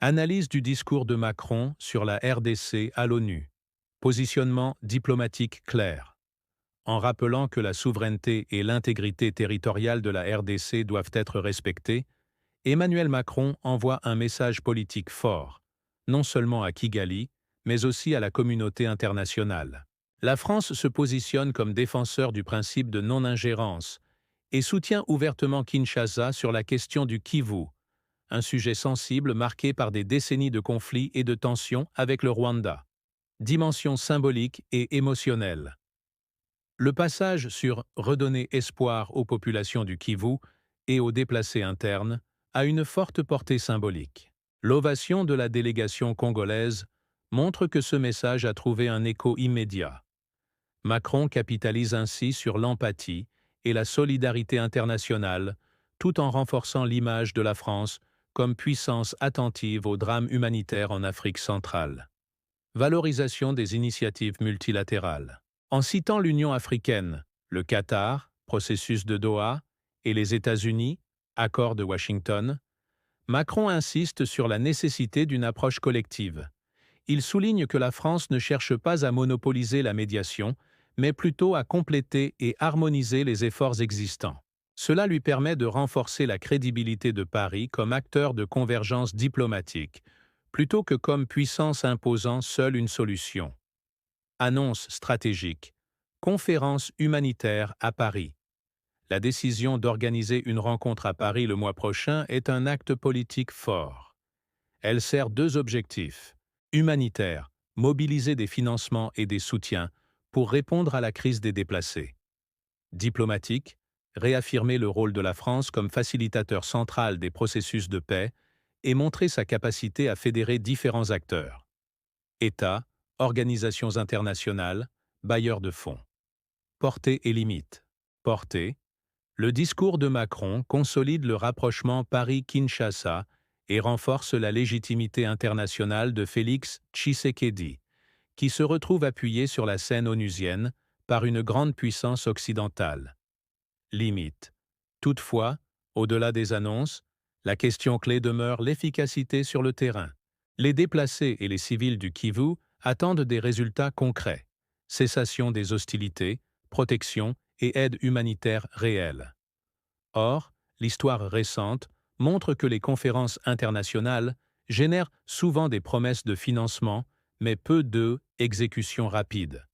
Analyse du discours de Macron sur la RDC à l'ONU. Positionnement diplomatique clair. En rappelant que la souveraineté et l'intégrité territoriale de la RDC doivent être respectées, Emmanuel Macron envoie un message politique fort, non seulement à Kigali, mais aussi à la communauté internationale. La France se positionne comme défenseur du principe de non-ingérence et soutient ouvertement Kinshasa sur la question du Kivu, un sujet sensible marqué par des décennies de conflits et de tensions avec le Rwanda. Dimension symbolique et émotionnelle. Le passage sur redonner espoir aux populations du Kivu et aux déplacés internes a une forte portée symbolique. L'ovation de la délégation congolaise montre que ce message a trouvé un écho immédiat. Macron capitalise ainsi sur l'empathie et la solidarité internationale, tout en renforçant l'image de la France comme puissance attentive aux drames humanitaires en Afrique centrale. Valorisation des initiatives multilatérales. En citant l'Union africaine, le Qatar, processus de Doha, et les États-Unis, accord de Washington, Macron insiste sur la nécessité d'une approche collective. Il souligne que la France ne cherche pas à monopoliser la médiation, mais plutôt à compléter et harmoniser les efforts existants. Cela lui permet de renforcer la crédibilité de Paris comme acteur de convergence diplomatique, plutôt que comme puissance imposant seule une solution. Annonce stratégique. Conférence humanitaire à Paris. La décision d'organiser une rencontre à Paris le mois prochain est un acte politique fort. Elle sert deux objectifs. Humanitaire, mobiliser des financements et des soutiens pour répondre à la crise des déplacés. Diplomatique, réaffirmer le rôle de la France comme facilitateur central des processus de paix et montrer sa capacité à fédérer différents acteurs. États, organisations internationales, bailleurs de fonds. Portée et limites. Portée. Le discours de Macron consolide le rapprochement Paris-Kinshasa et renforce la légitimité internationale de Félix Tshisekedi, qui se retrouve appuyé sur la scène onusienne par une grande puissance occidentale. Limite. Toutefois, au-delà des annonces, la question clé demeure l'efficacité sur le terrain. Les déplacés et les civils du Kivu attendent des résultats concrets: cessation des hostilités, protection et aide humanitaire réelle. Or, l'histoire récente montre que les conférences internationales génèrent souvent des promesses de financement, mais peu d'exécutions rapides.